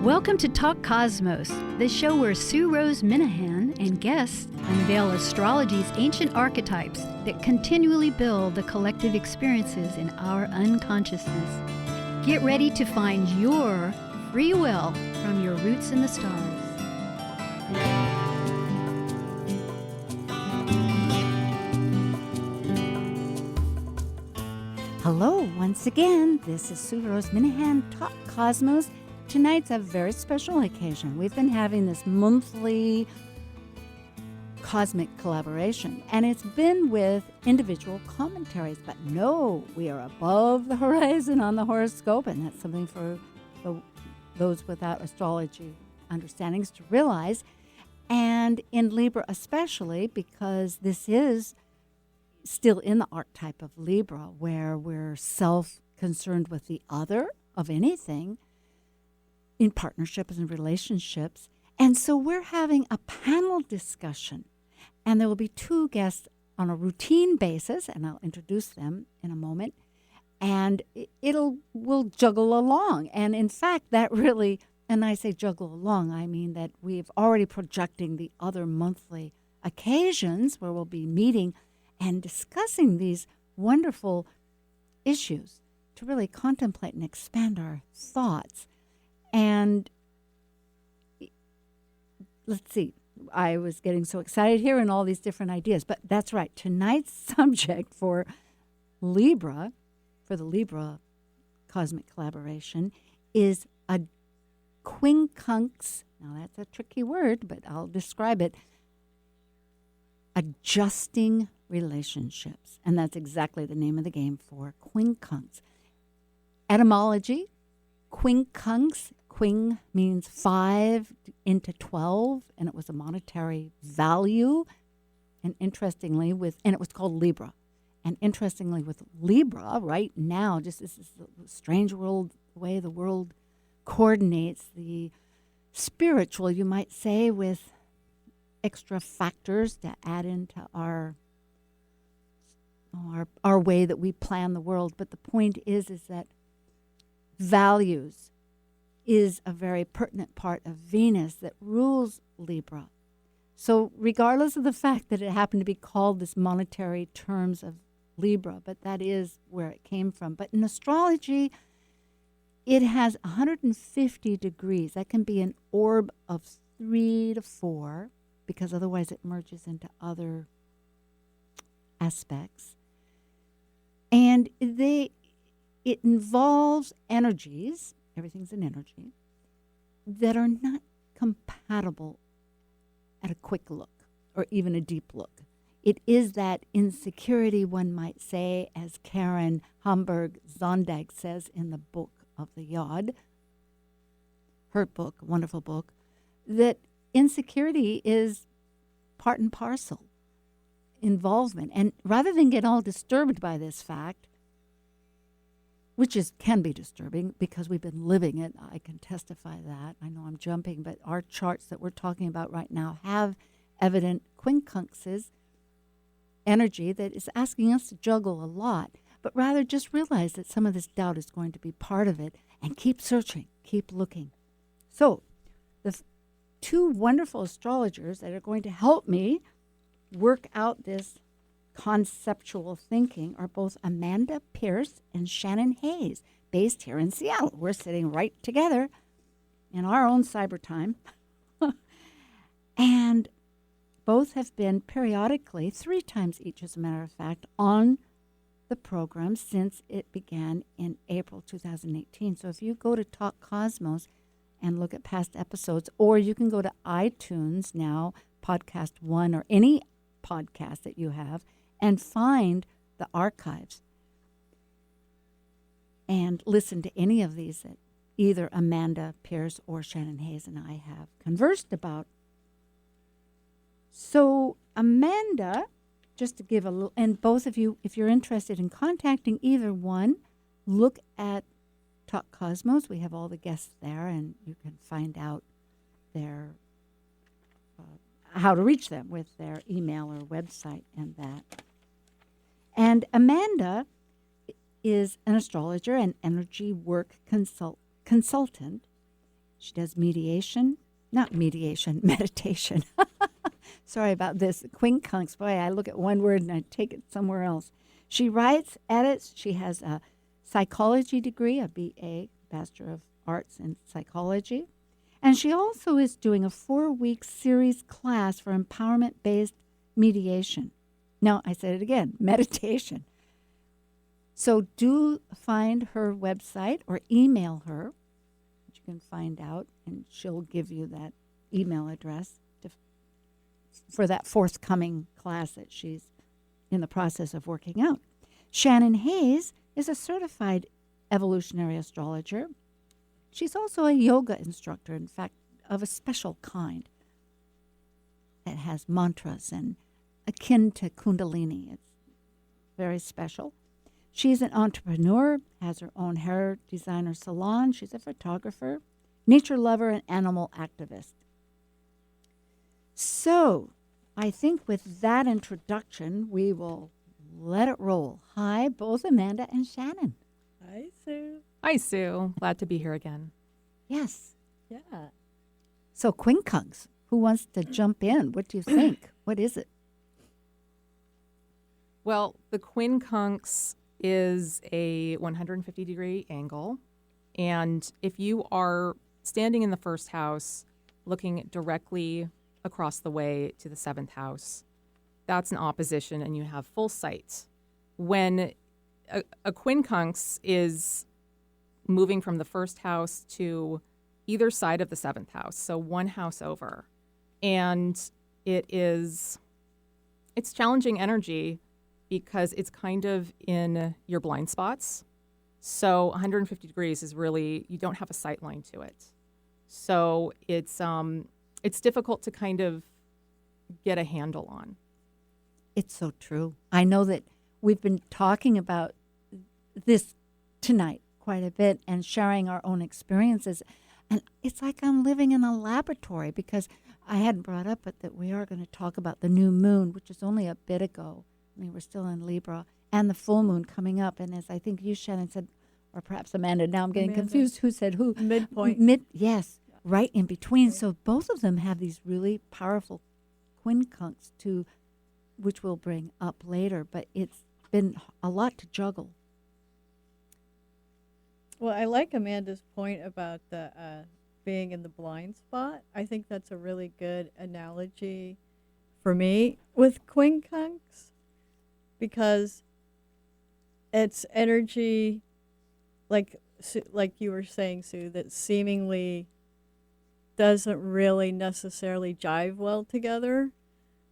Welcome to Talk Cosmos, the show where Rose Minahan and guests unveil astrology's ancient archetypes that continually build the collective experiences in our unconsciousness. Get ready to find your free will from your roots in the stars. Hello, once again. This is Rose Minahan, Talk Cosmos. Tonight's a very special occasion. We've been having this monthly cosmic collaboration, and it's been with individual commentaries. But no, we are above the horizon on the horoscope, and that's something for those without astrology understandings to realize. And in Libra especially, because this is still in the archetype of Libra, where we're self-concerned with the other of anything, in partnerships and relationships. And so we're having a panel discussion, and there will be two guests on a routine basis, and I'll introduce them in a moment, and we'll juggle along. And in fact, that really, and I say juggle along, I mean that we've already projecting the other monthly occasions where we'll be meeting and discussing these wonderful issues to really contemplate and expand our thoughts. And let's see, I was getting so excited here and all these different ideas. But that's right. Tonight's subject for Libra, for the Libra cosmic collaboration, is a quincunx. Now, that's a tricky word, but I'll describe it. Adjusting relationships. And that's exactly the name of the game for quincunx. Etymology, quincunx. Quing means 5 into 12, and it was a monetary value. And interestingly, it was called Libra. And interestingly, with Libra, right now, just this is the strange world, the way the world coordinates the spiritual, you might say, with extra factors to add into our way that we plan the world. But the point is that values is a very pertinent part of Venus that rules Libra. So regardless of the fact that it happened to be called this monetary terms of Libra, but that is where it came from. But in astrology, it has 150 degrees. That can be an orb of 3 to 4, because otherwise it merges into other aspects. And it involves energies, everything's an energy, that are not compatible at a quick look or even a deep look. It is that insecurity, one might say, as Karen Homburg-Zondag says in the book of the Yod, her book, wonderful book, that insecurity is part and parcel involvement. And rather than get all disturbed by this fact, which can be disturbing because we've been living it. I can testify that. I know I'm jumping, but our charts that we're talking about right now have evident quincunxes, energy that is asking us to juggle a lot, but rather just realize that some of this doubt is going to be part of it and keep searching, keep looking. So the two wonderful astrologers that are going to help me work out this conceptual thinking are both Amanda Pierce and Shannon Hayes, based here in Seattle. We're sitting right together in our own cyber time. And both have been periodically, 3 times each as a matter of fact, on the program since it began in April 2018. So if you go to Talk Cosmos and look at past episodes, or you can go to iTunes now, Podcast 1, or any podcast that you have, and find the archives and listen to any of these that either Amanda Pierce or Shannon Hayes and I have conversed about. So Amanda, just to give a little, and both of you, if you're interested in contacting either one, look at Talk Cosmos. We have all the guests there, and you can find out their how to reach them with their email or website and that. And Amanda is an astrologer and energy work consultant, She does meditation. Not mediation, meditation. Sorry about this. Quincunx. Boy, I look at one word and I take it somewhere else. She writes, edits. She has a psychology degree, a BA, Bachelor of Arts in Psychology. And she also is doing a 4-week series class for empowerment-based mediation. Now, I said it again, meditation. So do find her website or email her. You can find out, and she'll give you that email address for that forthcoming class that she's in the process of working out. Shannon Hayes is a certified evolutionary astrologer. She's also a yoga instructor, in fact, of a special kind that has mantras and akin to Kundalini. It's very special. She's an entrepreneur, has her own hair designer salon. She's a photographer, nature lover, and animal activist. So, I think with that introduction, we will let it roll. Hi, both Amanda and Shannon. Hi, Sue. Hi, Sue. Glad to be here again. Yes. Yeah. So, quincunx, who wants to jump in? What do you think? What is it? Well, the quincunx is a 150-degree angle. And if you are standing in the first house, looking directly across the way to the 7th house, that's an opposition and you have full sight. When a quincunx is moving from the first house to either side of the 7th house, so one house over. And it's challenging energy because it's kind of in your blind spots. So 150 degrees is really, you don't have a sight line to it. So it's difficult to kind of get a handle on. It's so true. I know that we've been talking about this tonight quite a bit and sharing our own experiences. And it's like I'm living in a laboratory because I hadn't brought up it that we are going to talk about the new moon, which is only a bit ago. I mean, we're still in Libra, and the full moon coming up. And as I think you, Shannon, said, or perhaps Amanda, now I'm getting confused. Who said who? Midpoint. Yes, right in between. Right. So both of them have these really powerful quincunx which we'll bring up later. But it's been a lot to juggle. Well, I like Amanda's point about the being in the blind spot. I think that's a really good analogy for me with quincunx because it's energy, like you were saying, Sue, that seemingly doesn't really necessarily jive well together.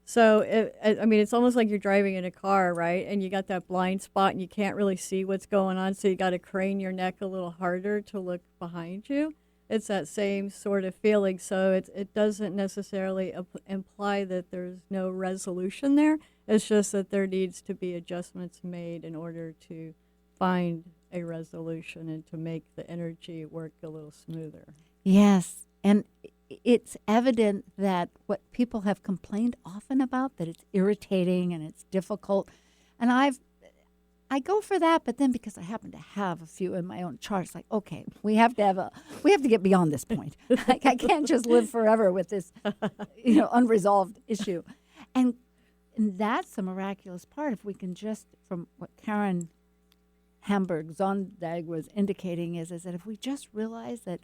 So, it's almost like you're driving in a car, right? And you got that blind spot and you can't really see what's going on. So you got to crane your neck a little harder to look behind you. It's that same sort of feeling. So it doesn't necessarily imply that there's no resolution there. It's just that there needs to be adjustments made in order to find a resolution and to make the energy work a little smoother. Yes. And it's evident that what people have complained often about, that it's irritating and it's difficult. And I go for that, but then because I happen to have a few in my own charts, like, okay, we have to get beyond this point. Like, I can't just live forever with this, unresolved issue. And that's the miraculous part. If we can just, from what Karen Hamburg-Zondag was indicating, is that if we just realize that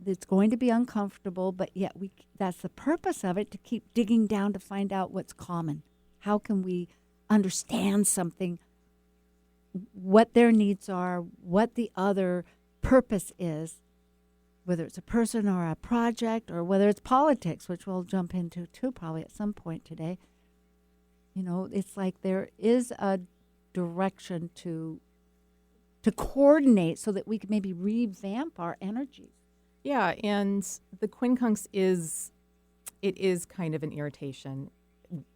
it's going to be uncomfortable, but yet that's the purpose of it, to keep digging down to find out what's common. How can we understand something, what their needs are, what the other purpose is, whether it's a person or a project or whether it's politics, which we'll jump into too probably at some point today. It's like there is a direction to coordinate so that we can maybe revamp our energies. Yeah, and the quincunx is kind of an irritation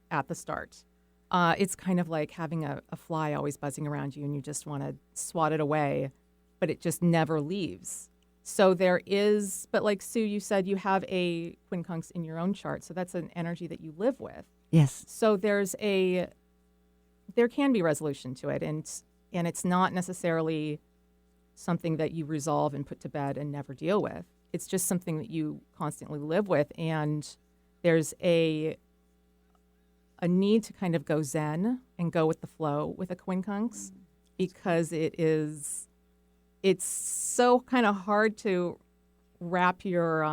at the start. It's kind of like having a fly always buzzing around you and you just want to swat it away, but it just never leaves. So there is, but like Sue, you said you have a quincunx in your own chart, so that's an energy that you live with. Yes. So there can be resolution to it, and it's not necessarily something that you resolve and put to bed and never deal with. it's just something that you constantly live with, and there's a need to kind of go zen and go with the flow with a quincunx because it's so kind of hard to wrap your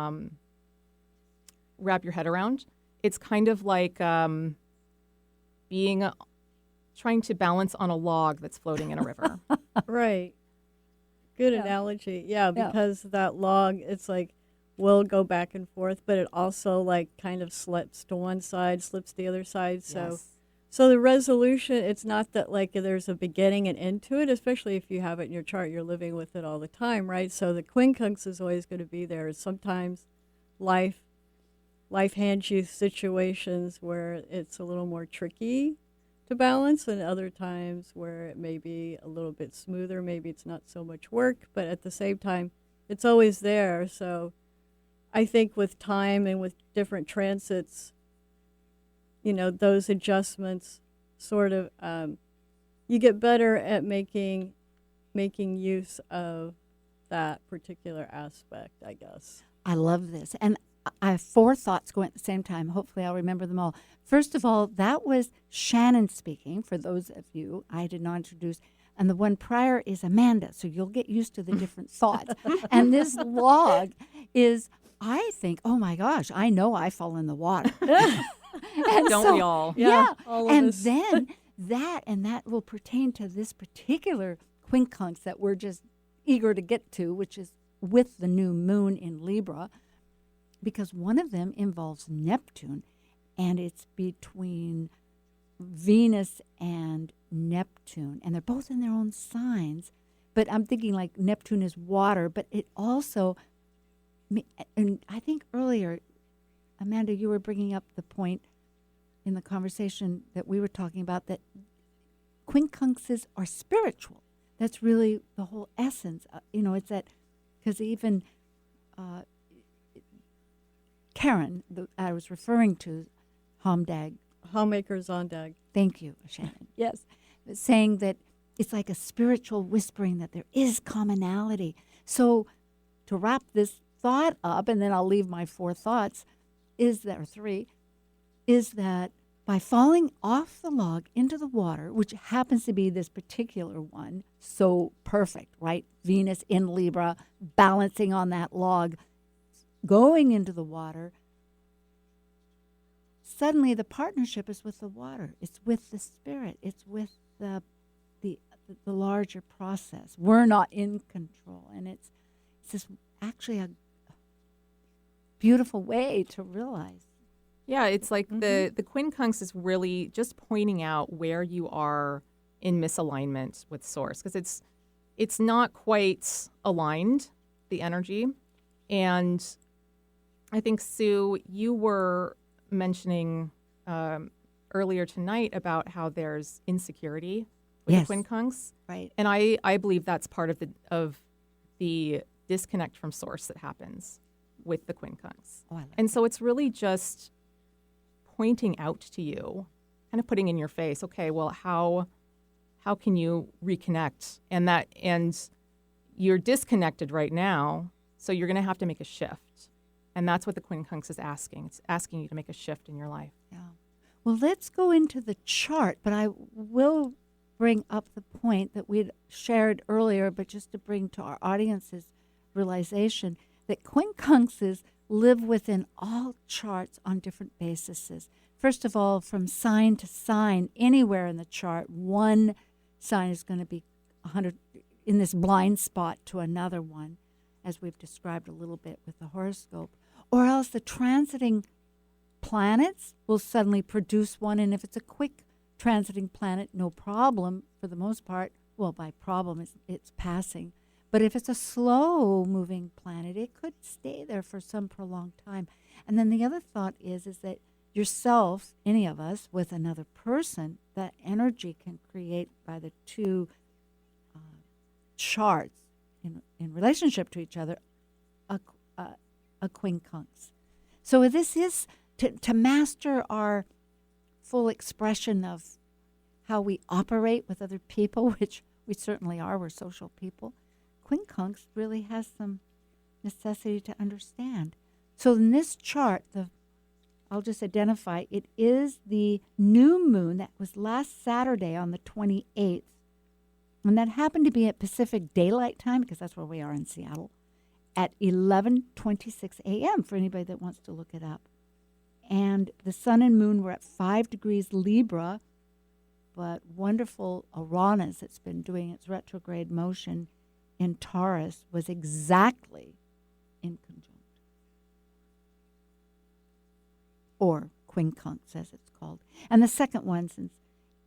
head around. It's kind of like trying to balance on a log that's floating in a river. Right. Good Yeah. analogy. Yeah, Yeah. because that log, it's like will go back and forth, but it also like kind of slips to one side, slips to the other side. So Yes. so the resolution, it's not that like there's a beginning and end to it, especially if you have it in your chart, you're living with it all the time, right? So the quincunx is always going to be there. Sometimes life hands you situations where it's a little more tricky to balance, and other times where it may be a little bit smoother, maybe it's not so much work, but at the same time it's always there. So I think with time and with different transits, you know, those adjustments sort of you get better at making use of that particular aspect, I guess. I love this. And I have 4 thoughts going at the same time. Hopefully I'll remember them all. First of all, that was Shannon speaking, for those of you I did not introduce. And the one prior is Amanda, so you'll get used to the different thoughts. And this log is, I think, oh my gosh, I know I fall in the water. And Don't we all? Yeah. all of And us. then that will pertain to this particular quincunx that we're just eager to get to, which is with the new moon in Libra, because one of them involves Neptune, and it's between Venus and Neptune, and they're both in their own signs. But I'm thinking like Neptune is water, but it also, and I think earlier, Amanda, you were bringing up the point in the conversation that we were talking about that quincunxes are spiritual. That's really the whole essence. It's that, because even Karen, I was referring to, Homdag, Homemaker Zondag. thank you, Shannon, yes, saying that it's like a spiritual whispering that there is commonality. So to wrap this thought up, and then I'll leave my 4 thoughts, is that by falling off the log into the water, which happens to be this particular one, so perfect, right? Venus in Libra, balancing on that log, going into the water, suddenly the partnership is with the water. It's with the spirit. It's with the larger process. We're not in control, and it's just actually a beautiful way to realize. Yeah, it's like the quincunx is really just pointing out where you are in misalignment with source, because it's not quite aligned, the energy. And I think, Sue, you were mentioning earlier tonight about how there's insecurity with Yes. the quincunx. Right. And I believe that's part of the disconnect from source that happens with the quincunx. Oh, I like And so it's really just pointing out to you, kind of putting in your face, okay, well, how can you reconnect? And you're disconnected right now, so you're going to have to make a shift. And that's what the quincunx is asking. It's asking you to make a shift in your life. Yeah. Well, let's go into the chart, but I will bring up the point that we'd shared earlier, but just to bring to our audience's realization that quincunxes live within all charts on different bases. First of all, from sign to sign, anywhere in the chart, one sign is going to be 100 in this blind spot to another one, as we've described a little bit with the horoscope. Or else the transiting planets will suddenly produce one, and if it's a quick transiting planet, no problem for the most part. Well, by problem, it's passing. But if it's a slow-moving planet, it could stay there for some prolonged time. And then the other thought is that yourself, any of us, with another person, that energy can create by the two charts in relationship to each other, a quincunx. So this is to master our full expression of how we operate with other people, which we certainly are. We're social people. Quincunx really has some necessity to understand. So in this chart, I'll just identify, it is the new moon that was last Saturday on the 28th. And that happened to be at Pacific Daylight Time, because that's where we are in Seattle, at 11:26 a.m. for anybody that wants to look it up. And the sun and moon were at 5 degrees Libra, but wonderful Uranus, that's been doing its retrograde motion in Taurus, was exactly in conjunct. Or quincunx, as it's called. And the second one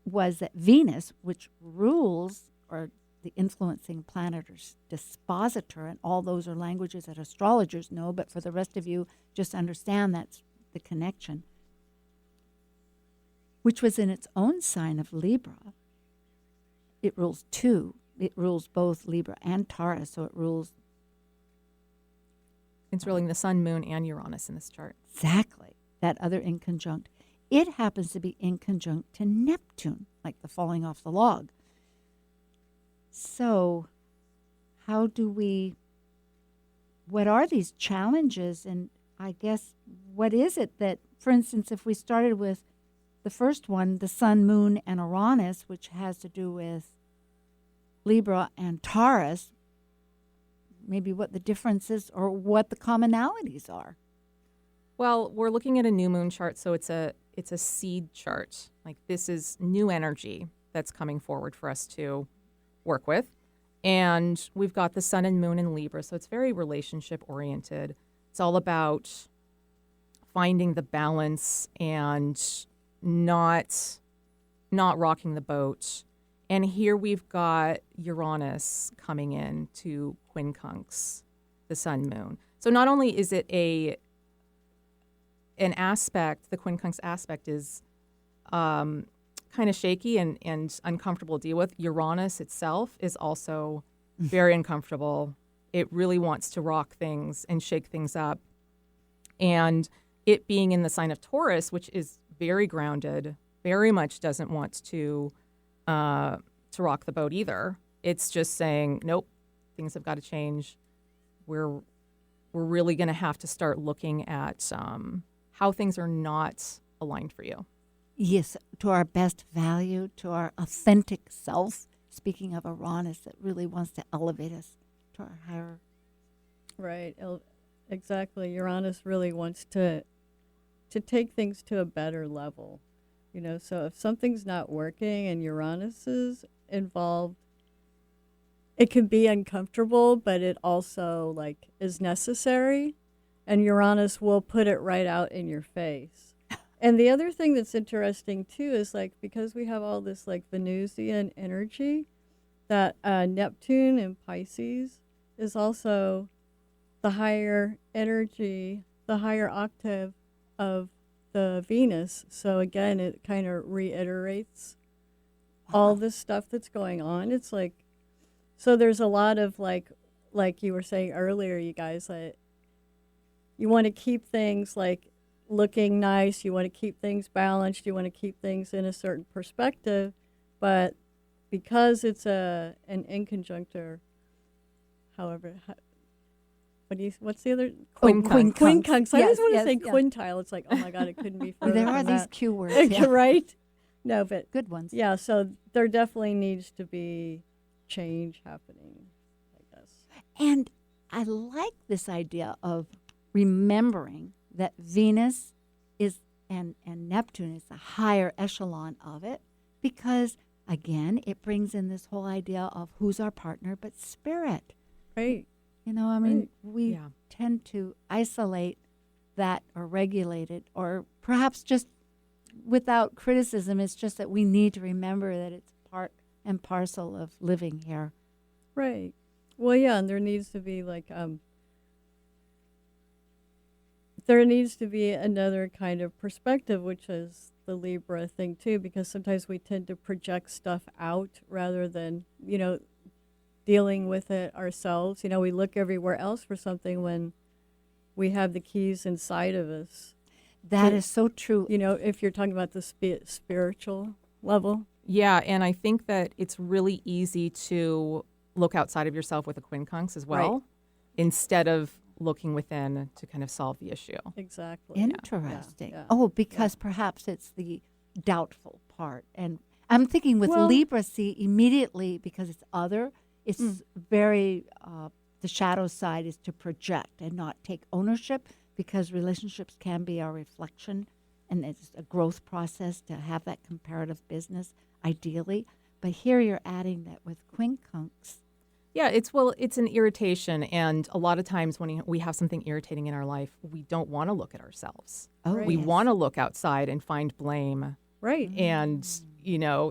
was that Venus, which rules, or the influencing planet or dispositor, and all those are languages that astrologers know, but for the rest of you, just understand that's the connection, which was in its own sign of Libra. It rules two. It rules both Libra and Taurus, so it rules... It's ruling the sun, moon, and Uranus in this chart. Exactly. That other in conjunct. It happens to be in conjunct to Neptune, like the falling off the log. So how do we... What are these challenges? And I guess, what is it that, for instance, if we started with the first one, the sun, moon, and Uranus, which has to do with Libra and Taurus, maybe what the differences or what the commonalities are. Well, we're looking at a new moon chart, so it's a seed chart. Like, this is new energy that's coming forward for us to work with. And we've got the sun and moon in Libra, so it's very relationship oriented. It's all about finding the balance and not rocking the boat. And here we've got Uranus coming in to quincunx the sun moon. So not only is it an aspect, the quincunx aspect is kind of shaky and uncomfortable to deal with. Uranus itself is also very uncomfortable. It really wants to rock things and shake things up. And it being in the sign of Taurus, which is very grounded, very much doesn't want to rock the boat either. It's just saying, nope, things have got to change. We're really going to have to start looking at how things are not aligned for you. Yes, to our best value, to our authentic self. Speaking of Uranus, that really wants to elevate us to our higher. Right. Exactly. Uranus really wants to take things to a better level. You know, so if something's not working and Uranus is involved, it can be uncomfortable, but it also like is necessary, and Uranus will put it right out in your face. And the other thing that's interesting too is like, because we have all this like Venusian energy, that Neptune in Pisces is also the higher energy, the higher octave of the Venus. So again, it kind of reiterates all this stuff that's going on. It's like, so there's a lot of like you were saying earlier, you guys, like, you want to keep things like looking nice. You want to keep things balanced. You want to keep things in a certain perspective. But because it's an inconjunctor, however, what's the other? Quincunx. Quincunx. I Yes, always want to yes, say yeah. quintile. It's like, oh my God, it couldn't be further There are from these that. Q words. Yeah. Right? No, but Good ones. yeah, so there definitely needs to be change happening, I guess. And I like this idea of remembering that Venus is and Neptune is the higher echelon of it, because again, it brings in this whole idea of who's our partner but spirit. Right. You know, I mean, Right. we tend to isolate that or regulate it, or perhaps just without criticism. It's just that we need to remember that it's part and parcel of living here. Right. Well, yeah, and there needs to be like there needs to be another kind of perspective, which is the Libra thing too, because sometimes we tend to project stuff out rather than, you know, dealing with it ourselves. You know, we look everywhere else for something when we have the keys inside of us. That is so true. You know, if you're talking about the spiritual level. Yeah, and I think that it's really easy to look outside of yourself with a quincunx as well, Right. instead of looking within to kind of solve the issue. Exactly. Interesting. Yeah. Oh, because perhaps it's the doubtful part. And I'm thinking with Well- Libra, see, immediately, because it's other, it's very, the shadow side is to project and not take ownership, because relationships can be our reflection, and it's a growth process to have that comparative business, ideally. But here you're adding that with quincunx. Yeah, it's an irritation, and a lot of times when we have something irritating in our life, we don't want to look at ourselves. Oh, Right. We yes. want to look outside and find blame, Right. and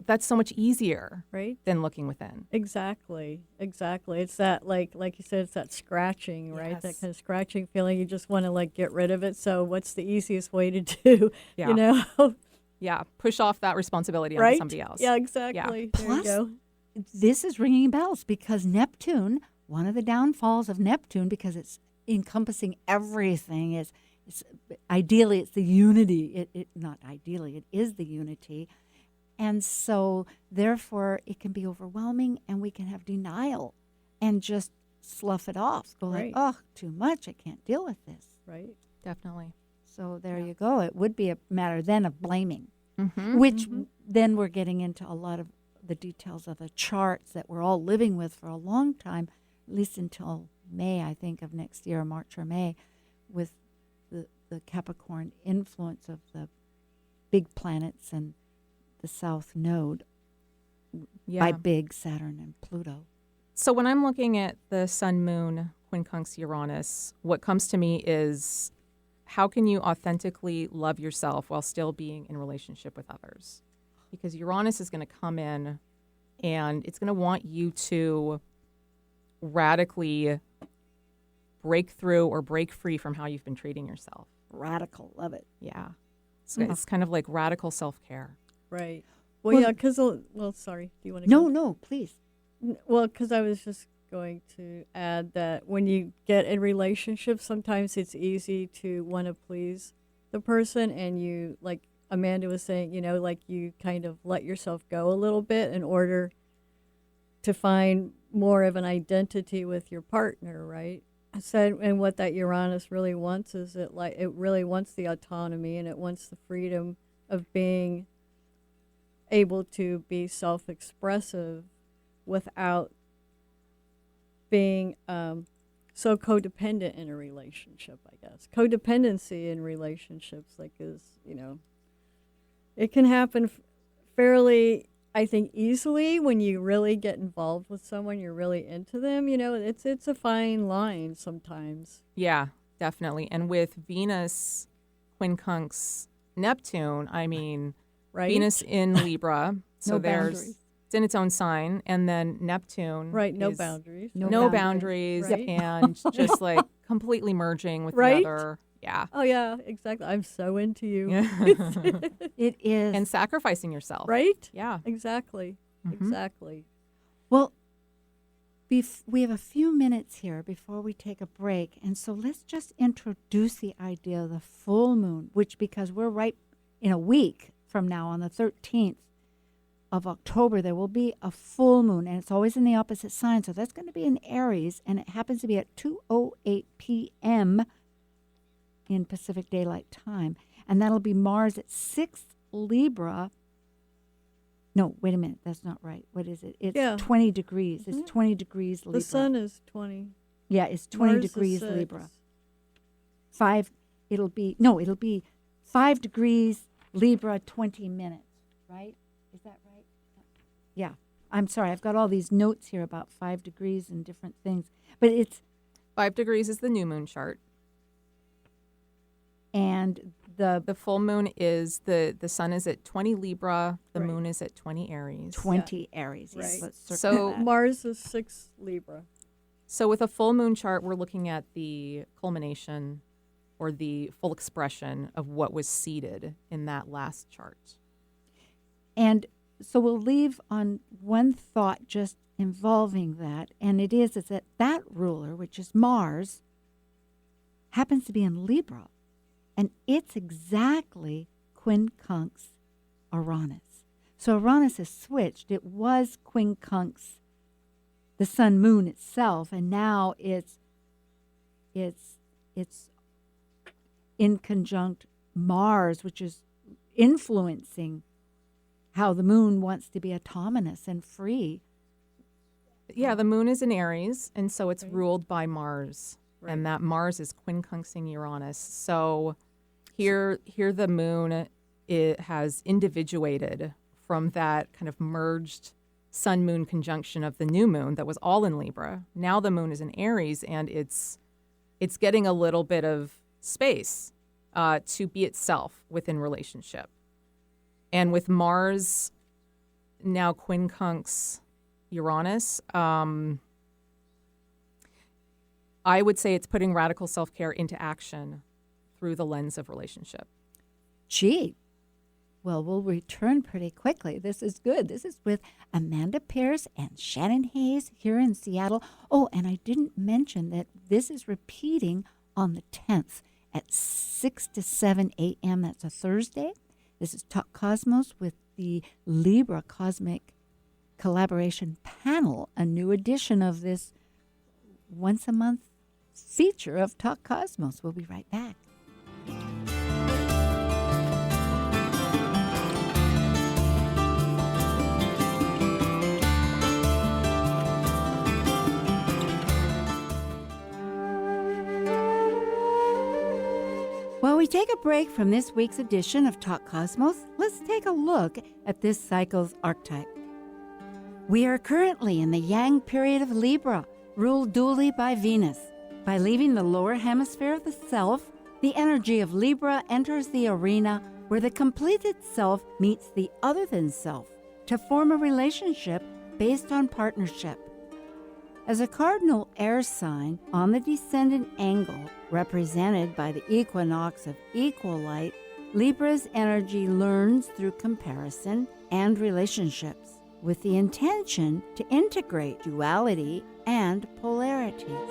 that's so much easier Right. than looking within. Exactly. It's that like you said, it's that scratching, right? That Yes. kind of scratching feeling. You just want to like get rid of it. So what's the easiest way to do? Yeah. You know, Yeah, push off that responsibility onto right? somebody else. Yeah, exactly. There Plus, you go. This is ringing bells, because Neptune, one of the downfalls of Neptune, because it's encompassing everything, is ideally it's the unity. It not ideally, it is the unity. And so therefore it can be overwhelming, and we can have denial and just slough it off. Go Right. like, oh, too much. I can't deal with this. Right. Definitely. So there Yeah. you go. It would be a matter then of blaming, Mm-hmm. which then we're getting into a lot of the details of the charts that we're all living with for a long time, at least until May, I think, of next year, March or May, with the Capricorn influence of the big planets and the South Node Yeah. by big Saturn and Pluto. So when I'm looking at the Sun, Moon, quincunx, Uranus, what comes to me is how can you authentically love yourself while still being in relationship with others? Because Uranus is going to come in and it's going to want you to radically break through or break free from how you've been treating yourself. Radical, love it. Yeah. So it's kind of like radical self-care. Right. Well, Well- yeah, because, sorry. Do you want to No, please. Well, because I was just going to add that when you get in relationships, sometimes it's easy to want to please the person, and you, like Amanda was saying, like you kind of let yourself go a little bit in order to find more of an identity with your partner, right? So, and what that Uranus really wants is it really wants the autonomy, and it wants the freedom of being able to be self-expressive without being so codependent in a relationship, I guess. Codependency in relationships, it can happen fairly, I think, easily when you really get involved with someone, you're really into them. It's a fine line sometimes. Yeah, definitely. And with Venus, quincunx, Neptune, I mean, Right? Venus in Libra. So No there's boundaries. it's in its own sign, and then Neptune. Right, no is boundaries. boundaries. No boundaries, Right. and just like completely merging with Right? the other. Yeah. Oh, yeah, exactly. I'm so into you. It is. And sacrificing yourself. Right? Yeah. Exactly. Mhm. Exactly. Well, we have a few minutes here before we take a break, and so let's just introduce the idea of the full moon, which, because we're right in a week from now on the 13th of October, there will be a full moon, and it's always in the opposite sign, so that's going to be in Aries, and it happens to be at 2:08 p.m. in Pacific Daylight Time, and that'll be Mars at 6 Libra. No, wait a minute. That's not right. What is it? It's Yeah. 20 degrees. It's 20 degrees Libra. The sun is 20. Yeah, it's 20 Mars is degrees 6. Libra. It'll be 5 degrees Libra, 20 minutes, right? Is that right? Yeah. I'm sorry. I've got all these notes here about 5 degrees and different things. But it's, 5 degrees is the new moon chart. and the The full moon is the sun is at 20 Libra. The Right. moon is at 20 Aries. 20 Aries. Yes, Right. let's circle So- that. Mars is 6 Libra. So with a full moon chart, we're looking at the culmination or the full expression of what was seeded in that last chart. And so we'll leave on one thought just involving that, and it is that ruler, which is Mars, happens to be in Libra, and it's exactly quincunx Uranus. So Uranus has switched. It was quincunx, the sun moon itself, and now it's it's in conjunct Mars, which is influencing how the moon wants to be autonomous and free. Yeah, the moon is in Aries, and so it's Right. ruled by Mars, Right. and that Mars is quincunxing Uranus. So here the moon, it has individuated from that kind of merged sun-moon conjunction of the new moon that was all in Libra. Now the moon is in Aries, and it's getting a little bit of space to be itself within relationship. And with Mars now quincunx Uranus, I would say it's putting radical self-care into action through the lens of relationship. Gee, well, we'll return pretty quickly. This is good. This is with Amanda Pierce and Shannon Hayes here in Seattle. Oh, and I didn't mention that this is repeating on the 10th at 6 to 7 a.m. That's a Thursday. This is Talk Cosmos with the Libra Cosmic Collaboration Panel, a new edition of this once-a-month feature of Talk Cosmos. We'll be right back. While we take a break from this week's edition of Talk Cosmos, let's take a look at this cycle's archetype. We are currently in the Yang period of Libra, ruled dually by Venus. By leaving the lower hemisphere of the self, the energy of Libra enters the arena where the completed self meets the other than self to form a relationship based on partnership. As a cardinal air sign on the descendant angle, represented by the equinox of equal light, Libra's energy learns through comparison and relationships, with the intention to integrate duality and polarities.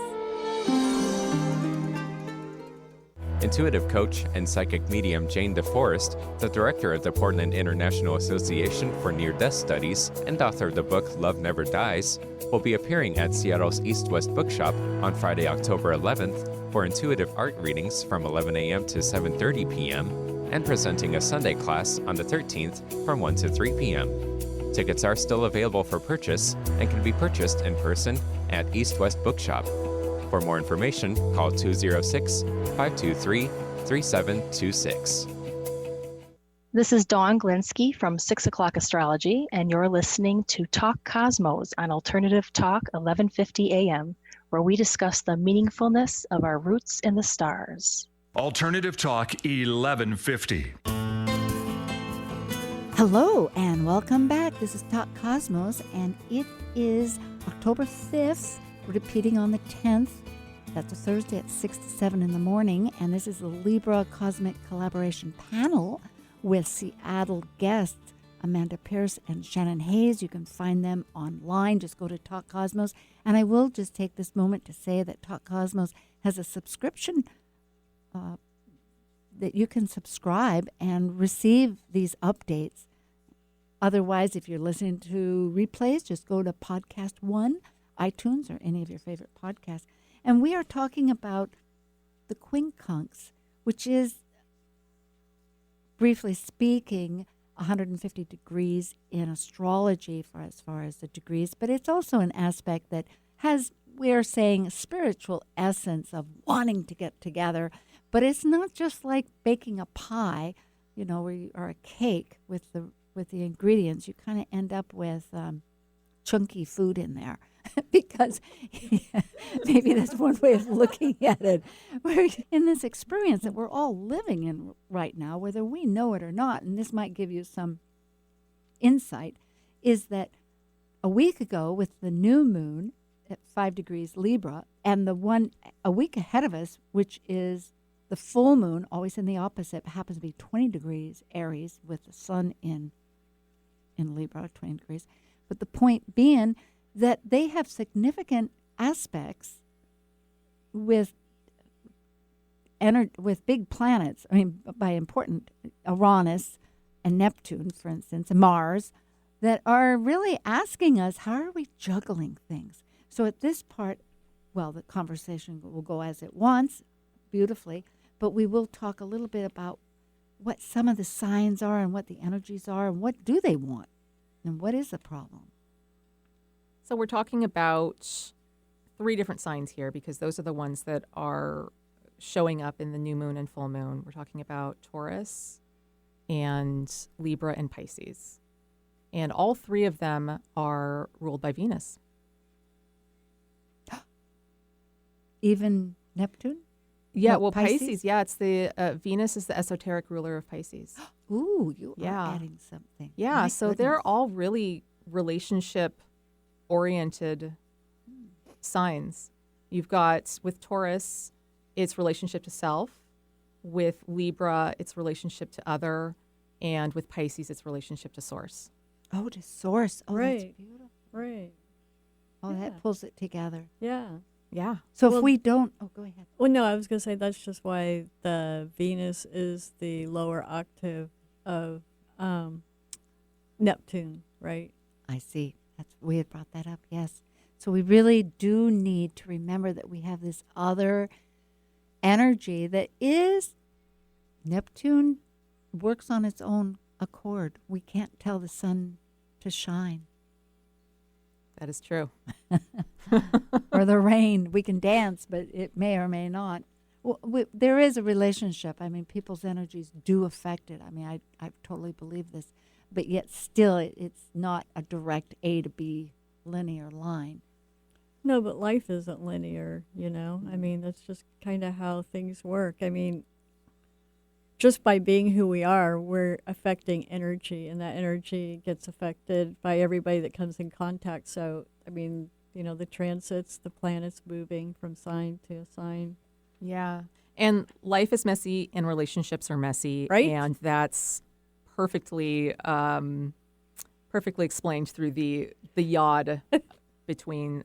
Intuitive coach and psychic medium Jane DeForest, the director of the Portland International Association for Near-Death Studies and author of the book Love Never Dies, will be appearing at Seattle's East-West Bookshop on Friday, October 11th for intuitive art readings from 11 a.m. to 7:30 p.m. and presenting a Sunday class on the 13th from 1 to 3 p.m. Tickets are still available for purchase and can be purchased in person at East-West Bookshop. For more information, call 206-523-3726. This is Dawn Glinsky from 6 O'Clock Astrology, and you're listening to Talk Cosmos on Alternative Talk 1150 AM, where we discuss the meaningfulness of our roots in the stars. Alternative Talk 1150. Hello and welcome back. This is Talk Cosmos, and it is October 5th, repeating on the 10th. That's a Thursday at 6 to 7 in the morning, and this is the Libra Cosmic Collaboration Panel with Seattle guests Amanda Pierce and Shannon Hayes. You can find them online. Just go to Talk Cosmos. And I will just take this moment to say that Talk Cosmos has a subscription that you can subscribe and receive these updates. Otherwise, if you're listening to replays, just go to Podcast One, iTunes, or any of your favorite podcasts. And we are talking about the quincunx, which is, briefly speaking, 150 degrees in astrology for as far as the degrees, but it's also an aspect that has, we're saying, spiritual essence of wanting to get together. But it's not just like baking a pie, or a cake with the ingredients. You kind of end up with chunky food in there. Because maybe that's one way of looking at it. We're in this experience that we're all living in right now, whether we know it or not, and this might give you some insight, is that a week ago with the new moon at 5 degrees Libra, and the one a week ahead of us, which is the full moon, always in the opposite, happens to be 20 degrees Aries with the sun in Libra, 20 degrees. But the point being that they have significant aspects with big planets. I mean, by important, Uranus and Neptune, for instance, and Mars, that are really asking us, how are we juggling things? So at this part, well, the conversation will go as it wants, beautifully. But we will talk a little bit about what some of the signs are and what the energies are and what do they want and what is the problem. So we're talking about 3 different signs here because those are the ones that are showing up in the new moon and full moon. We're talking about Taurus and Libra and Pisces. And all 3 of them are ruled by Venus. Even Neptune? Yeah, No, well, Pisces? Pisces, yeah, it's the Venus is the esoteric ruler of Pisces. Ooh, you Yeah. are adding something. Yeah, My so they're goodness. all really relationship-oriented signs. You've got, with Taurus, it's relationship to self. With Libra, it's relationship to other. And with Pisces, it's relationship to source. Oh, to source. Oh, that's Right. beautiful. Right. Oh, Yeah. that pulls it together. Yeah. Yeah. So Well- if we don't, go ahead. Well, no, I was going to say that's just why the Venus is the lower octave of Neptune, right? I see. We had brought that up. Yes. So we really do need to remember that we have this other energy that is Neptune works on its own accord. We can't tell the sun to shine That is true. or the rain. We can dance, but it may or may not. There is a relationship. I mean, people's energies do affect it. I mean, I totally believe this. But yet still, it's not a direct A to B linear line. No, but life isn't linear, you know? I mean, that's just kind of how things work. I mean, just by being who we are, we're affecting energy, and that energy gets affected by everybody that comes in contact. So, I mean, you know, the transits, the planets moving from sign to sign. Yeah. And life is messy and relationships are messy. Right. And that's perfectly explained through the yod between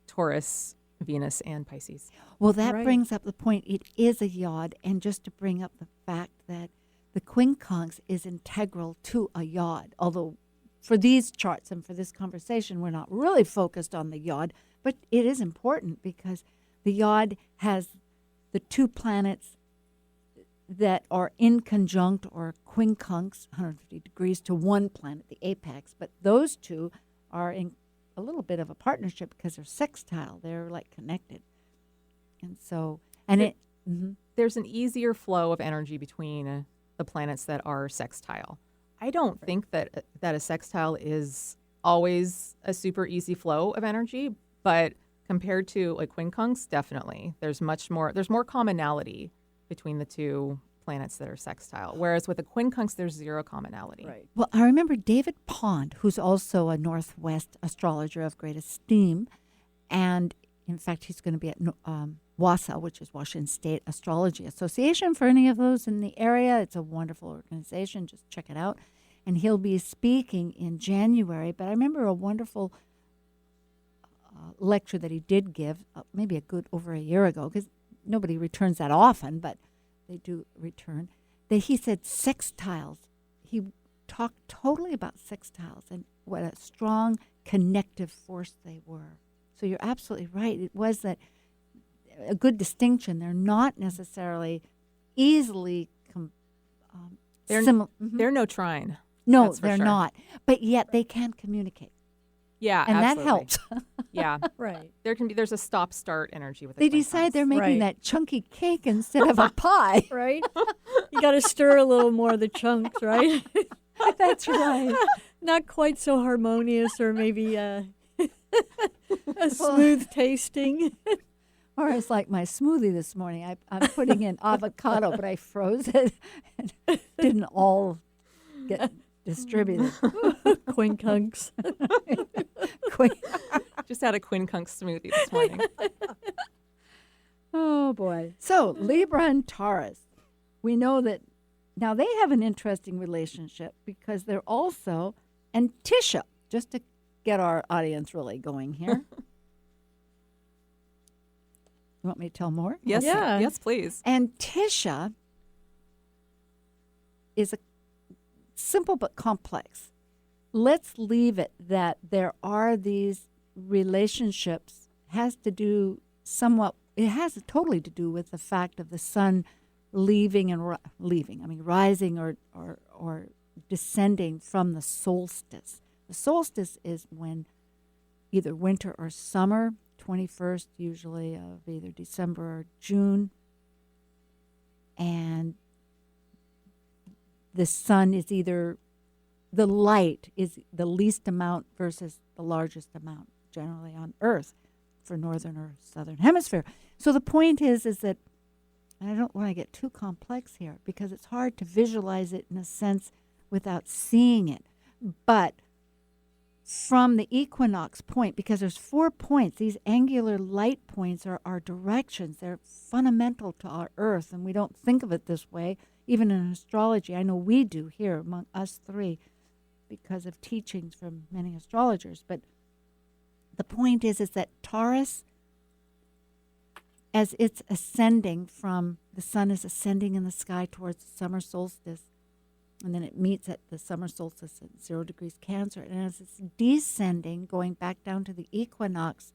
Taurus, Venus, and Pisces. Well, that Right. brings up the point. It is a yod, and just to bring up the fact that the quincunx is integral to a yod. Although for these charts and for this conversation, we're not really focused on the yod, but it is important because the yod has the 2 planets that are in conjunct or quincunx, 150 degrees to 1 planet, the apex. But those 2 are in a little bit of a partnership because they're sextile. They're like connected. And so, There's an easier flow of energy between the planets that are sextile. I don't think that a sextile is always a super easy flow of energy, but compared to like quincunx, definitely there's more commonality between the 2 planets that are sextile. Whereas with a quincunx, there's 0 commonality. Right. well, I remember David Pond, who's also a Northwest astrologer of great esteem. And in fact, he's going to be at WASA, which is Washington State Astrology Association. For any of those in the area, it's a wonderful organization. Just check it out. And he'll be speaking in January. But I remember a wonderful lecture that he did give maybe over a year ago, because nobody returns that often, but they do return, that he said sextiles. He talked totally about sextiles and what a strong connective force they were. So you're absolutely right. It was that a good distinction. They're not necessarily easily similar. They're no trine. No, that's for they're sure. not. But yet they can communicate. Yeah, And absolutely. that helps. Yeah. Right. There's a stop-start energy with They a quincunx. decide they're making Right. that chunky cake instead of a pie. Right? You got to stir a little more of the chunks, right? That's right. Not quite so harmonious, or maybe a smooth tasting. Or it's like my smoothie this morning. I'm putting in avocado, but I froze it and didn't all get distributed. Quincunx. Quick. Just had a quincunx smoothie this morning. Oh, boy. So Libra and Taurus, we know that now they have an interesting relationship because they're also, and Tisha, just to get our audience really going here. You want me to tell more? Yes, Yeah. yes, please. And Tisha is a simple but complex. Let's leave it that there are these relationships, has to do somewhat it has totally to do with the fact of the sun leaving and rising or descending from the solstice. The solstice is when either winter or summer, 21st usually of either December or June, and the sun is either, the light is the least amount versus the largest amount, generally on Earth, for northern or southern hemisphere. So the point is that, and I don't want to get too complex here because it's hard to visualize it in a sense without seeing it. But from the equinox point, because there's 4 points, these angular light points are directions. They're fundamental to our Earth, and we don't think of it this way, even in astrology. I know we do here among us three because of teachings from many astrologers. But the point is that Taurus, as it's ascending from, the sun is ascending in the sky towards the summer solstice, and then it meets at the summer solstice at 0 degrees Cancer. And as it's descending, going back down to the equinox,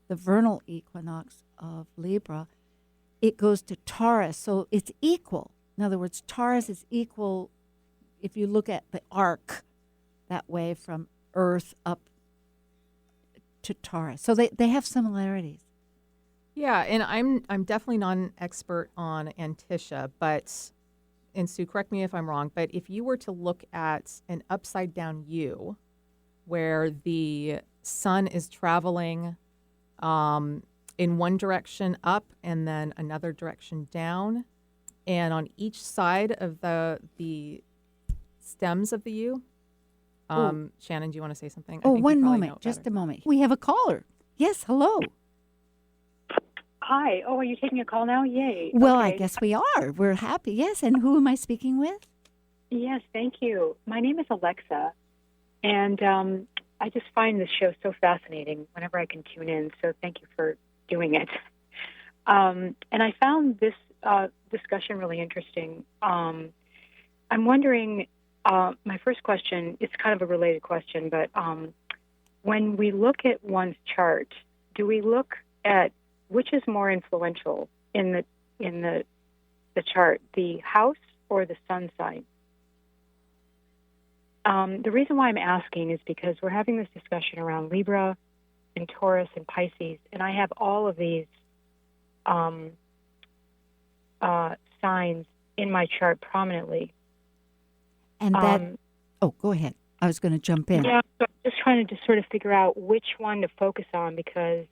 the vernal equinox of Libra, it goes to Taurus. So it's equal. In other words, Taurus is equal if you look at the arc that way from Earth up to Taurus. So they have similarities. Yeah, and I'm definitely not an expert on Antisha, but, and Sue, correct me if I'm wrong, but if you were to look at an upside down U, where the sun is traveling in one direction up and then another direction down, and on each side of the stems of the U, Shannon, do you want to say something? Oh, one moment, just a moment. We have a caller. Yes, hello. Hi. Oh, are you taking a call now? Yay. Well, okay. I guess we are. We're happy. Yes, and who am I speaking with? Yes, thank you. My name is Alexa, and I just find this show so fascinating whenever I can tune in, so thank you for doing it. And I found this discussion really interesting. I'm wondering, my first question, it's kind of a related question, but when we look at one's chart, do we look at which is more influential in the chart, the house or the sun sign? The reason why I'm asking is because we're having this discussion around Libra and Taurus and Pisces, and I have all of these signs in my chart prominently. And that, go ahead. I was going to jump in. Yeah, so I'm just trying to just sort of figure out which one to focus on because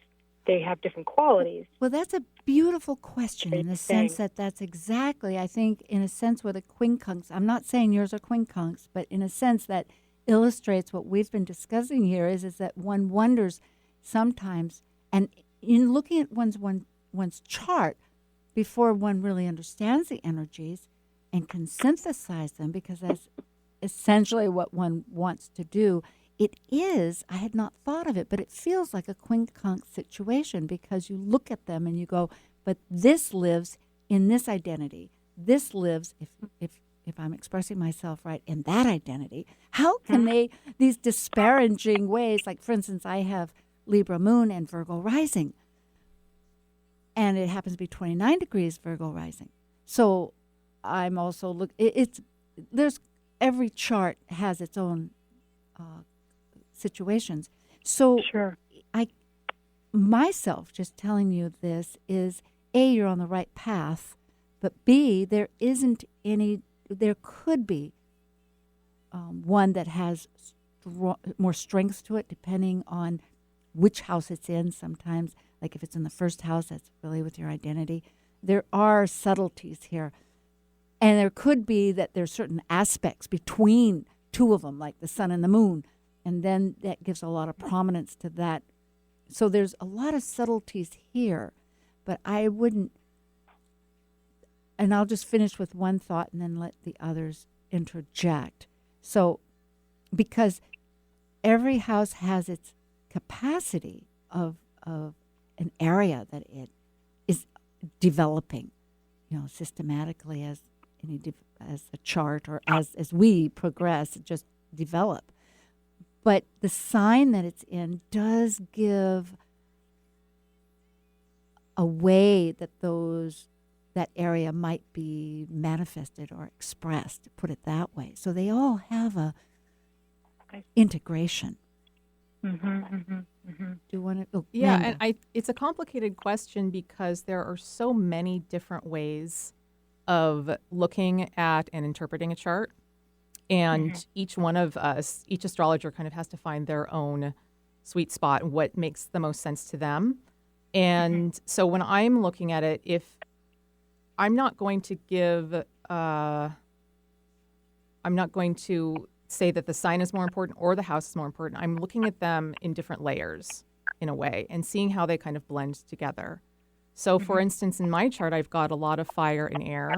they have different qualities. Well, that's a beautiful question in the sense that that's exactly, I think, in a sense with a quincunx. I'm not saying yours are quincunx, but in a sense that illustrates what we've been discussing here is that one wonders sometimes, and in looking at one's chart before one really understands the energies and can synthesize them, because that's essentially what one wants to do. It is, I had not thought of it, but it feels like a quincunx situation because you look at them and you go, but this lives in this identity. This lives, if I'm expressing myself right, in that identity. How can they, these disparaging ways, like for instance, I have Libra moon and Virgo rising, and it happens to be 29 degrees Virgo rising. So I'm also, there's, every chart has its own situations. So sure. I myself just telling you this is A, you're on the right path, but B, there could be one that has more strength to it depending on which house it's in. Sometimes, like if it's in the first house, that's really with your identity. There are subtleties here. And there could be that there's certain aspects between two of them, like the sun and the moon, and then that gives a lot of prominence to that. So there's a lot of subtleties here, but I wouldn't, and I'll just finish with one thought and then let the others interject. So, because every house has its capacity of an area that it is developing, systematically as a chart or as we progress, just develop. But the sign that it's in does give a way that that area might be manifested or expressed, put it that way. So they all have a integration. Do you want to? Oh, Yeah, Amanda. and it's a complicated question because there are so many different ways of looking at and interpreting a chart. And each one of us, each astrologer kind of has to find their own sweet spot and what makes the most sense to them. And so when I'm looking at it, if I'm not going to I'm not going to say that the sign is more important or the house is more important. I'm looking at them in different layers in a way and seeing how they kind of blend together. So for instance, in my chart, I've got a lot of fire and air,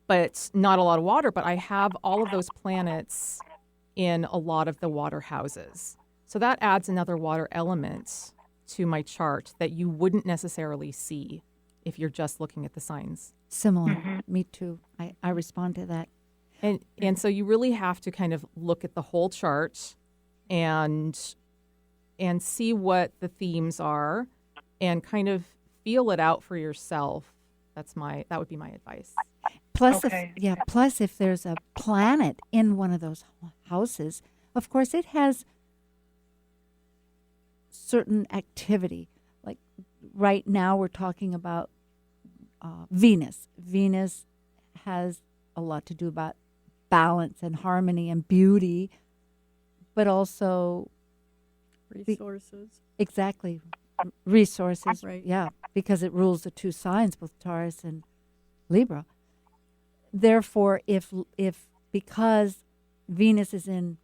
but not a lot of water, but I have all of those planets in a lot of the water houses. So that adds another water element to my chart that you wouldn't necessarily see if you're just looking at the signs. Similar. Me too. I respond to that. And so you really have to kind of look at the whole chart and see what the themes are and kind of feel it out for yourself. That would be my advice. Plus, plus if there's a planet in one of those houses, of course it has certain activity. Like right now we're talking about Venus. Venus has a lot to do about balance and harmony and beauty, but also Resources. exactly resources. Right. Yeah, because it rules the two signs, both Taurus and Libra. Therefore, because Venus is in,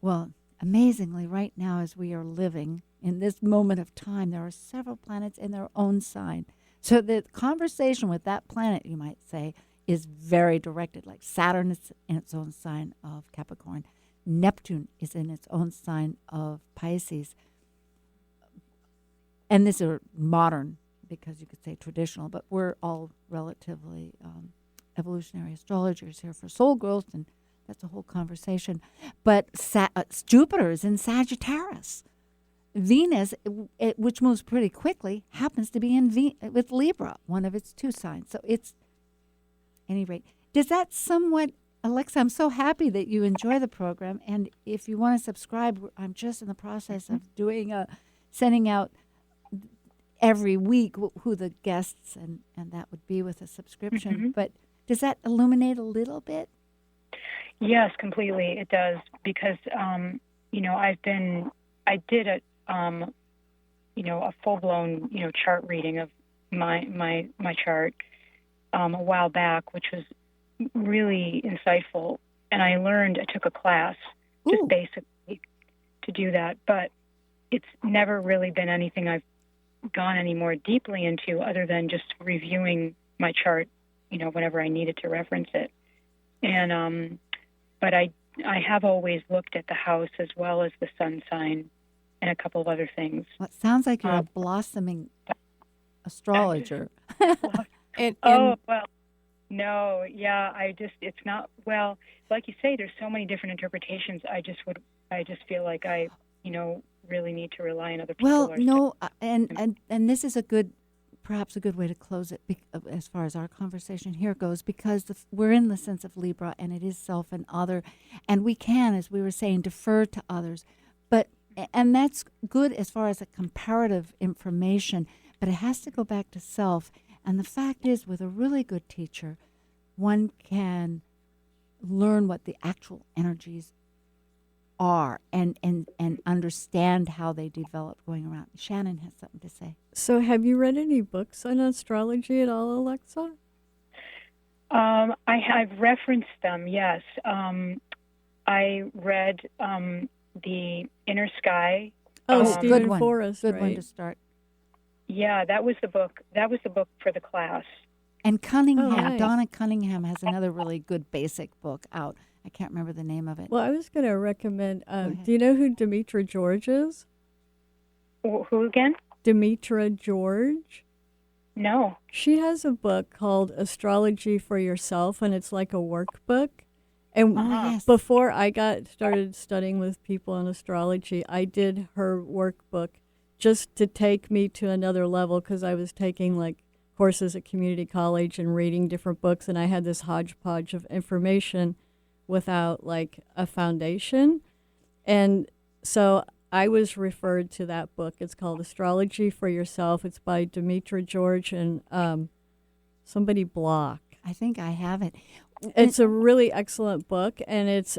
well, amazingly, right now as we are living in this moment of time, there are several planets in their own sign. So the conversation with that planet, you might say, is very directed. Like Saturn is in its own sign of Capricorn. Neptune is in its own sign of Pisces. And these are modern, because you could say traditional, but we're all relatively evolutionary astrologers here for soul growth, and that's a whole conversation. But Jupiter is in Sagittarius. Venus, which moves pretty quickly, happens to be with Libra, one of its two signs. So it's, at any rate, does that somewhat, Alexa, I'm so happy that you enjoy the program. And if you want to subscribe, I'm just in the process of sending out every week who the guests and that would be with a subscription. But does that illuminate a little bit? Yes, completely. It does, because I did a full-blown chart reading of my chart a while back, which was really insightful, and I took a class just basically to do that, but it's never really been anything I've gone any more deeply into other than just reviewing my chart, whenever I needed to reference it. And but I have always looked at the house as well as the sun sign and a couple of other things. Well, it sounds like you're a blossoming astrologer. Well, no, yeah, it's not, well, like you say, there's so many different interpretations. I just feel like I, really need to rely on other people. Well, no, and this is perhaps a good way to close it as far as our conversation here goes, because we're in the sense of Libra, and it is self and other, and we can, as we were saying, defer to others. And that's good as far as a comparative information, but it has to go back to self. And the fact is, with a really good teacher, one can learn what the actual energies are and understand how they develop going around. Shannon has something to say. So have you read any books on astrology at all, Alexa? I've referenced them, yes. I read The Inner Sky. Stephen good Forrest, good right? one to start. Yeah, that was the book. That was the book for the class. And Cunningham, nice. Donna Cunningham has another really good basic book out. I can't remember the name of it. Well, I was going to recommend, do you know who Demetra George is? Who again? Demetra George. No. She has a book called Astrology for Yourself, and it's like a workbook. And yes. before I started studying with people in astrology, I did her workbook just to take me to another level, because I was taking like courses at community college and reading different books, and I had this hodgepodge of information without like a foundation. And so I was referred to that book. It's called Astrology for Yourself. It's by Demetra George and somebody Block. I think I have it. It's a really excellent book, and it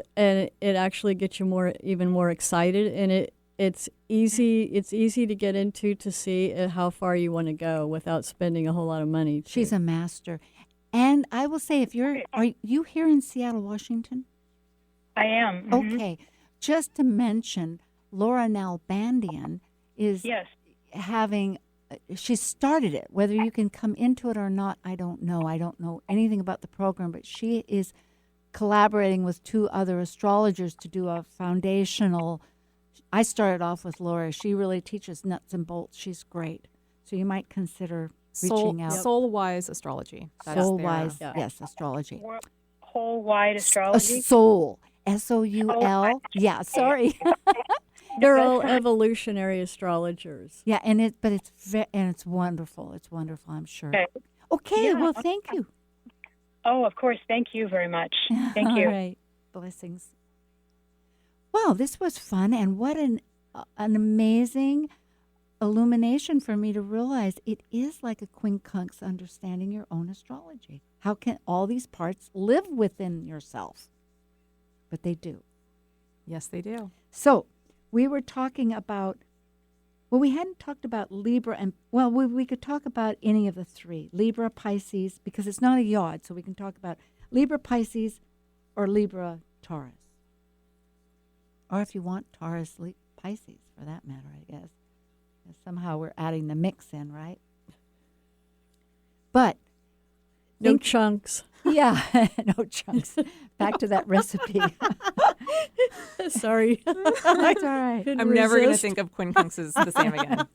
actually gets you even more excited, and it's easy to get into, to see how far you want to go without spending a whole lot of money. She's a master. And I will say, are you here in Seattle, Washington? I am. Okay. Just to mention, Laura Nalbandian is having, she started it. Whether you can come into it or not, I don't know. I don't know anything about the program, but she is collaborating with 2 other astrologers to do a foundational. I started off with Laura. She really teaches nuts and bolts. She's great. So you might consider reaching out. Soul-wise astrology. Soul-wise, yes, astrology. Whole-wide astrology? Soul. S-O-U-L. Yeah, sorry. They're all evolutionary astrologers. Yeah, and it's wonderful. It's wonderful, I'm sure. Okay, well, thank you. Oh, of course. Thank you very much. Thank you. All right. Blessings. Wow, this was fun, and what an amazing illumination for me to realize it is like a quincunx understanding your own astrology. How can all these parts live within yourself? But they do. Yes, they do. So we were talking about, well, we hadn't talked about Libra, and, well, we could talk about any of the 3. Libra, Pisces, because it's not a yod, so we can talk about Libra, Pisces, or Libra, Taurus. Or if you want, Taurus, Pisces, for that matter, I guess. Somehow we're adding the mix in, right? But no chunks. Yeah, no chunks. Back to that recipe. Sorry. That's all right. I'm never going to think of quincunxes the same again.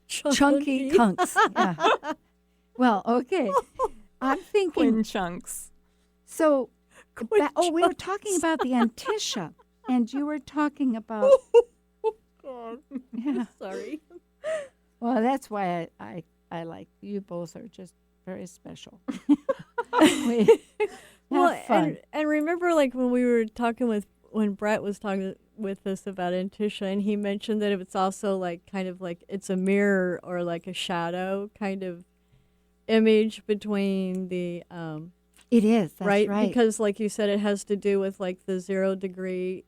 Chunky cunks. Yeah. Well, okay. I'm thinking. Quinchunks. So, we were talking about the Antisha, and you were talking about. Oh, God. Yeah. Sorry. Well, that's why I like you both are just very special. Fun. And remember, like when we were talking when Brett was talking with us about Antisha, and he mentioned that it's also like kind of like it's a mirror or like a shadow kind of image between the it is, that's right, because like you said, it has to do with like the 0 degree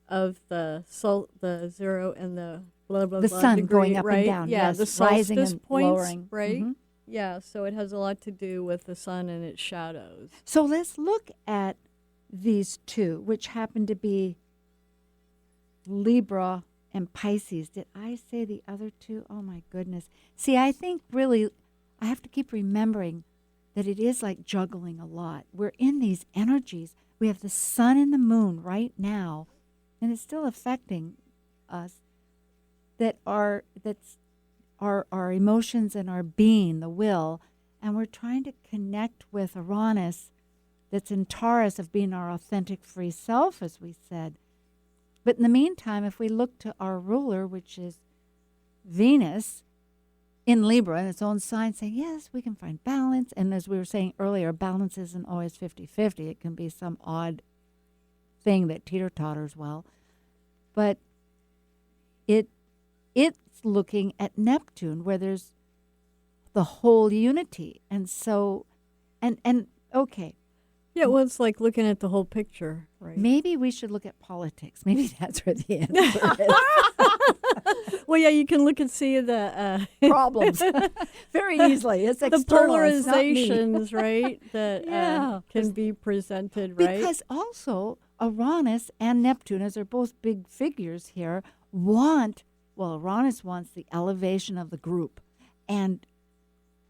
of the 0 and the blah blah the blah sun degree, going up right? and down, yeah, yes, the solstice rising and points, lowering, right? Mm-hmm. Yeah, so it has a lot to do with the sun and its shadows. So let's look at these 2, which happen to be Libra and Pisces. Did I say the other 2? Oh, my goodness. See, I think really I have to keep remembering that it is like juggling a lot. We're in these energies. We have the sun and the moon right now, and it's still affecting us. That's our emotions and our being, the will, and we're trying to connect with Uranus that's in Taurus of being our authentic free self, as we said. But in the meantime, if we look to our ruler, which is Venus in Libra, in its own sign, saying, yes, we can find balance. And as we were saying earlier, balance isn't always 50-50. It can be some odd thing that teeter-totters well. But it's looking at Neptune, where there's the whole unity. And so, and okay. Yeah, well, it's like looking at the whole picture, right? Maybe we should look at politics. Maybe that's where the answer is. Well, yeah, you can look and see the problems very easily. It's the external, it's not me. polarizations, right? That can be presented, right? Because also Uranus and Neptune, as they're both big figures here, Uranus wants the elevation of the group, and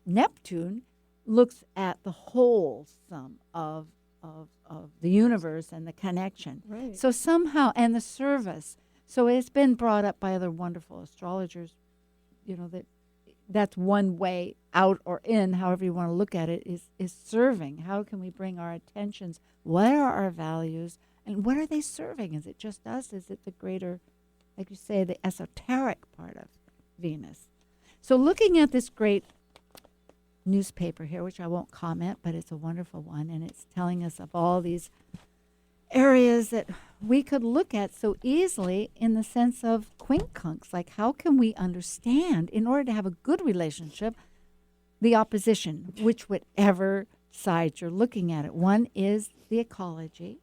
Neptune looks at the whole sum of the universe and the connection. Right. So somehow, and the service. So it's been brought up by other wonderful astrologers, that's one way out or in, however you want to look at it, is serving. How can we bring our attentions? What are our values? And what are they serving? Is it just us? Is it the greater like you say, the esoteric part of Venus. So looking at this great newspaper here, which I won't comment, but it's a wonderful one, and it's telling us of all these areas that we could look at so easily in the sense of quincunx. Like, how can we understand, in order to have a good relationship, the opposition, whichever side you're looking at it. One is the ecology.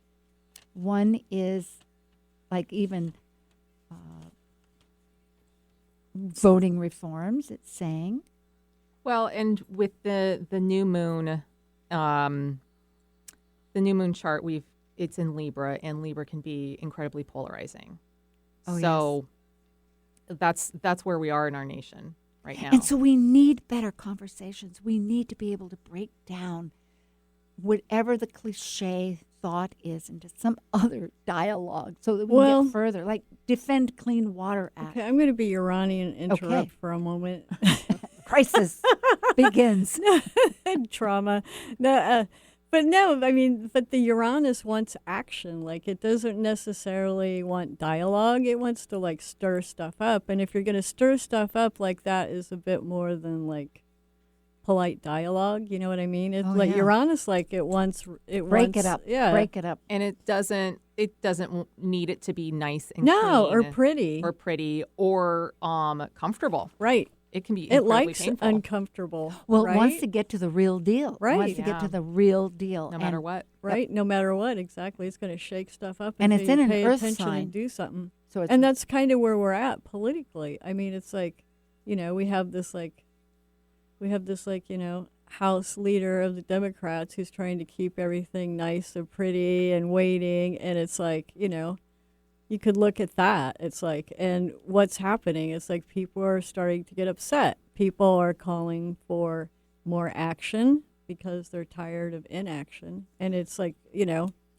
One is like even voting reforms, it's saying. Well, and with the new moon, the new moon chart, it's in Libra, and Libra can be incredibly polarizing. Oh, so that's where we are in our nation right now. And so we need better conversations. We need to be able to break down whatever the cliche thought is into some other dialogue so that we can get further. Like Defend Clean Water Act. Okay, I'm going to be Iranian and interrupt for a moment. Crisis begins. Trauma. No, but the Uranus wants action. Like, it doesn't necessarily want dialogue. It wants to, like, stir stuff up. And if you're going to stir stuff up, like, that is a bit more than, like, polite dialogue. You know what I mean? It's Uranus, like, it wants break it up. Yeah. Break it up. And it doesn't need it to be nice and no, clean or pretty. Or comfortable. Right. It can be It incredibly likes painful. uncomfortable. Well, right? it wants to get to the real deal. Right. It wants to get to the real deal. No matter what. Right. No matter what. Exactly. It's going to shake stuff up. And until it's in you an pay earth attention sign. and do something. So it's, and that's kind of where we're at politically. I mean, it's like, we have this House leader of the Democrats who's trying to keep everything nice and pretty and waiting. And it's like, you could look at that. It's like, and what's happening? It's like people are starting to get upset. People are calling for more action because they're tired of inaction. And it's like, it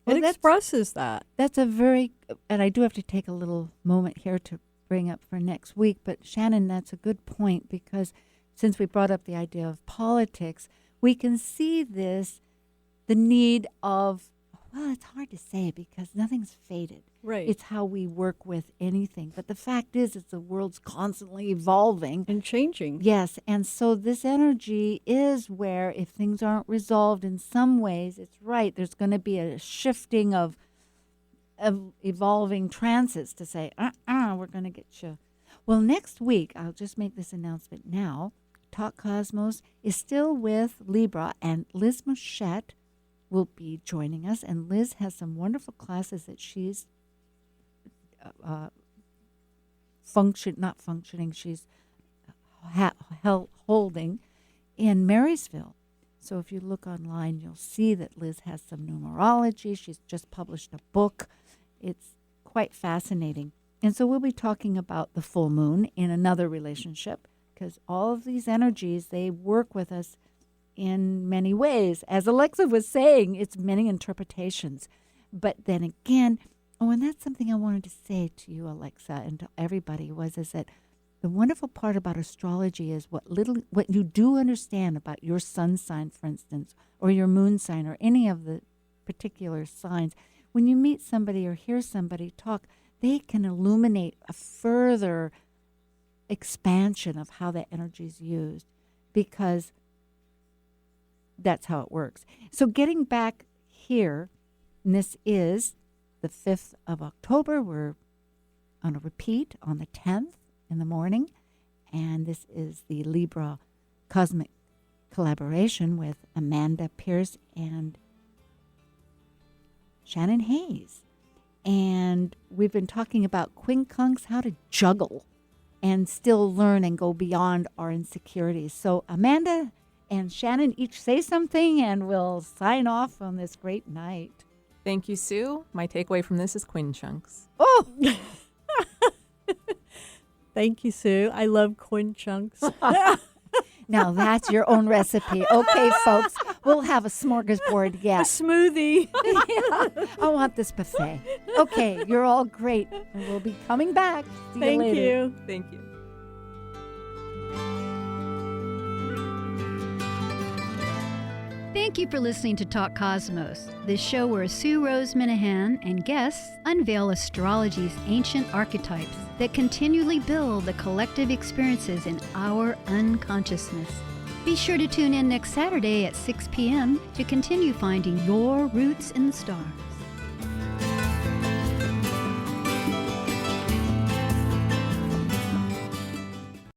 expresses that. That's and I do have to take a little moment here to bring up for next week. But Shannon, that's a good point, because since we brought up the idea of politics, we can see the need of, well, it's hard to say because nothing's faded. Right. It's how we work with anything. But the fact is the world's constantly evolving. And changing. Yes. And so this energy is where, if things aren't resolved in some ways, it's right. There's going to be a shifting of evolving transits to say, we're going to get you. Well, next week, I'll just make this announcement now. Talk Cosmos is still with Libra, and Liz Mochette will be joining us. And Liz has some wonderful classes that she's she's holding in Marysville. So if you look online, you'll see that Liz has some numerology. She's just published a book. It's quite fascinating. And so we'll be talking about the full moon in another relationship, because all of these energies, they work with us in many ways. As Alexa was saying, it's many interpretations. But then again, and that's something I wanted to say to you, Alexa, and to everybody, is that the wonderful part about astrology is what you do understand about your sun sign, for instance, or your moon sign, or any of the particular signs. When you meet somebody or hear somebody talk, they can illuminate a further expansion of how that energy is used, because that's how it works. So getting back here, and this is the 5th of October. We're on a repeat on the 10th in the morning, and this is the Libra Cosmic Collaboration with Amanda Pierce and Shannon Hayes. And we've been talking about quincunx, how to juggle and still learn and go beyond our insecurities. So Amanda and Shannon each say something, and we'll sign off on this great night. Thank you, Sue. My takeaway from this is quincunx. Oh! Thank you, Sue. I love quincunx. Now that's your own recipe. Okay, folks, we'll have a smorgasbord A yet. smoothie. Yeah, I want this buffet. Okay, you're all great. And we'll be coming back. See you Thank later. you. Thank you. Thank you for listening to Talk Cosmos, the show where Sue Rose Minahan and guests unveil astrology's ancient archetypes that continually build the collective experiences in our unconsciousness. Be sure to tune in next Saturday at 6 p.m. to continue finding your roots in the stars.